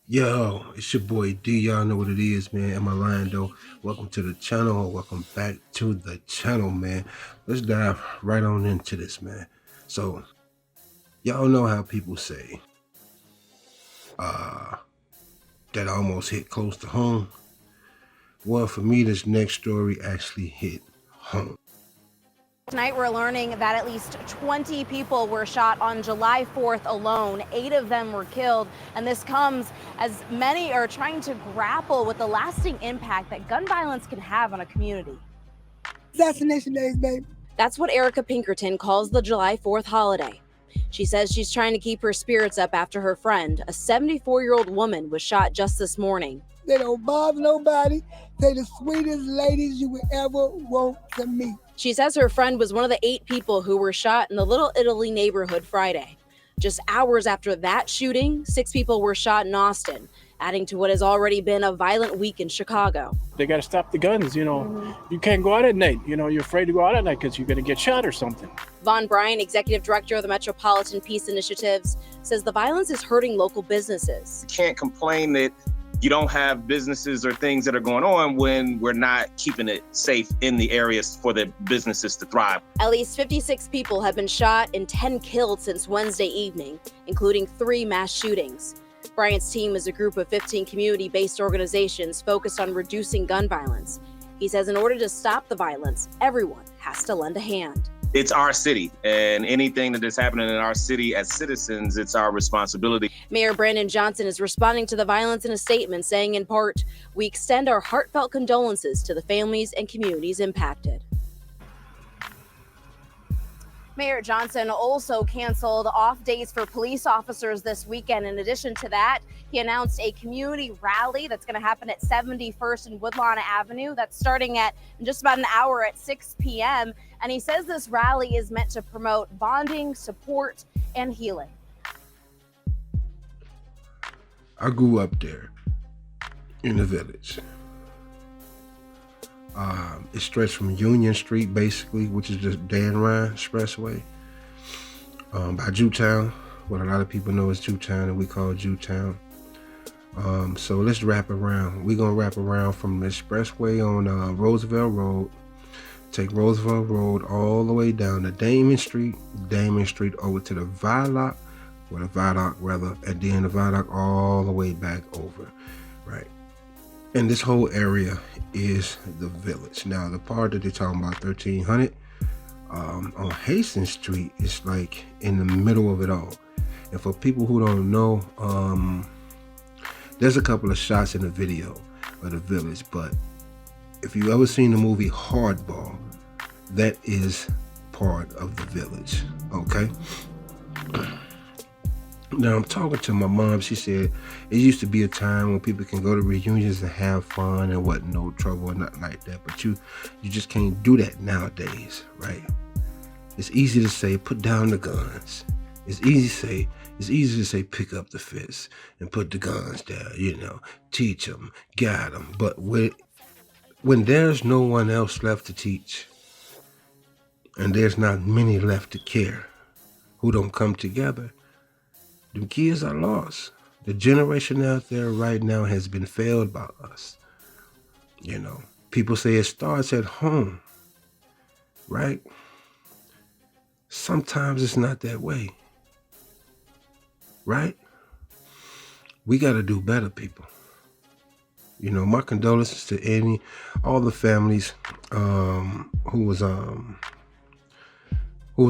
Yo, it's your boy D. Y'all know what it is, man. Am I lying though? Welcome to the channel. Welcome back to the channel, man. Let's dive right on into this, man. So, y'all know how people say, that almost hit close to home. Well, for me, this next story actually hit home. Tonight, we're learning that at least 20 people were shot on July 4th alone. 8 of them were killed. And this comes as many are trying to grapple with the lasting impact that gun violence can have on a community. Assassination days, baby. That's what Erica Pinkerton calls the July 4th holiday. She says she's trying to keep her spirits up after her friend, a 74-year-old woman, was shot just this morning. They don't bother nobody. They're the sweetest ladies you would ever want to meet. She says her friend was one of the 8 people who were shot in the Little Italy neighborhood Friday. Just hours after that shooting, 6 people were shot in Austin, adding to what has already been a violent week in Chicago. They got to stop the guns, You can't go out at night. You're afraid to go out at night because you're going to get shot or something. Von Bryan, executive director of the Metropolitan Peace Initiatives, says the violence is hurting local businesses. You can't complain that you don't have businesses or things that are going on when we're not keeping it safe in the areas for the businesses to thrive. At least 56 people have been shot and 10 killed since Wednesday evening, including 3 mass shootings. Bryant's team is a group of 15 community-based organizations focused on reducing gun violence. He says in order to stop the violence, everyone has to lend a hand. It's our city, and anything that is happening in our city as citizens, it's our responsibility. Mayor Brandon Johnson is responding to the violence in a statement saying, in part, "We extend our heartfelt condolences to the families and communities impacted." Mayor Johnson also canceled off days for police officers this weekend. In addition to that, he announced a community rally that's going to happen at 71st and Woodlawn Avenue. That's starting at just about an hour at 6 p.m. And he says this rally is meant to promote bonding, support, and healing. I grew up there in the village. It stretched from Union Street, basically, which is just Dan Ryan Expressway, by Jewtown, what a lot of people know as Jewtown, and we call Jewtown. So let's wrap around. We're going to wrap around from the expressway on Roosevelt Road, take Roosevelt Road all the way down to Damon Street over to the Viaduct, and then the Viaduct all the way back over, right? And this whole area is the village. Now, the part that they're talking about, 1300, on Hastings Street, is like in the middle of it all. And for people who don't know, there's a couple of shots in the video of the village, but if you ever seen the movie Hardball, that is part of the village, okay? Now, I'm talking to my mom. She said it used to be a time when people can go to reunions and have fun and wasn't no trouble and nothing like that. But you just can't do that nowadays, right? It's easy to say, put down the guns. It's easy to say, pick up the fists and put the guns down, teach them, guide them. But when there's no one else left to teach and there's not many left to care who don't come together, the kids are lost. The generation out there right now has been failed by us. People say it starts at home, right? Sometimes it's not that way, right? We got to do better, people. My condolences to all the families who was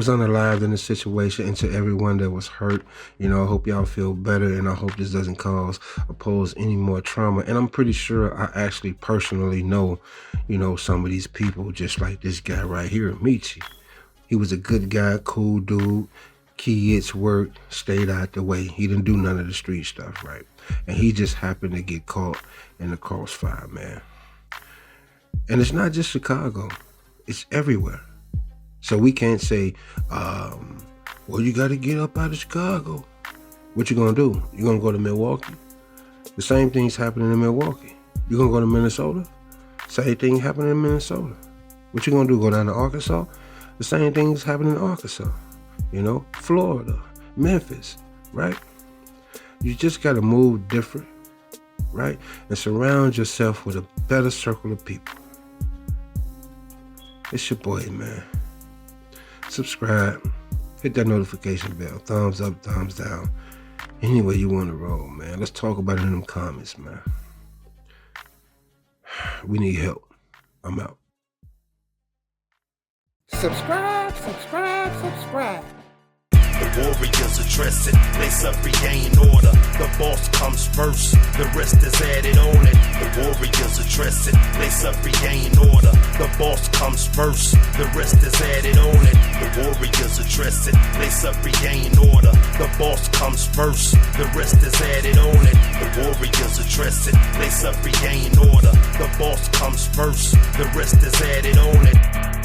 unalived in the situation, and to everyone that was hurt. I hope y'all feel better, and I hope this doesn't pose any more trauma. And I'm pretty sure I actually personally know, some of these people, just like this guy right here, Michi. He was a good guy, cool dude, kids, worked, stayed out the way. He didn't do none of the street stuff, right? And he just happened to get caught in the crossfire, man. And it's not just Chicago, it's everywhere. So we can't say, well, you got to get up out of Chicago. What you going to do? You going to go to Milwaukee? The same thing's happening in Milwaukee. You going to go to Minnesota? Same thing happening in Minnesota. What you going to do? Go down to Arkansas? The same thing's happening in Arkansas. Florida, Memphis, right? You just got to move different. right? And surround yourself with a better circle of people. It's your boy, man. Subscribe, hit that notification bell, thumbs up, thumbs down. Any way you want to roll, man. Let's talk about it in them comments, man. We need help. I'm out. Subscribe, subscribe, subscribe. The warriors address it, lace up, regain order. The boss comes first, the rest is added on it. The warriors address it, lace up, regain order. The boss comes first, the rest is added on it. The warriors address it, lace up, regain order. The boss comes first, the rest is added on it. The warriors address it, lace up, regain order. The boss comes first, the rest is added on it.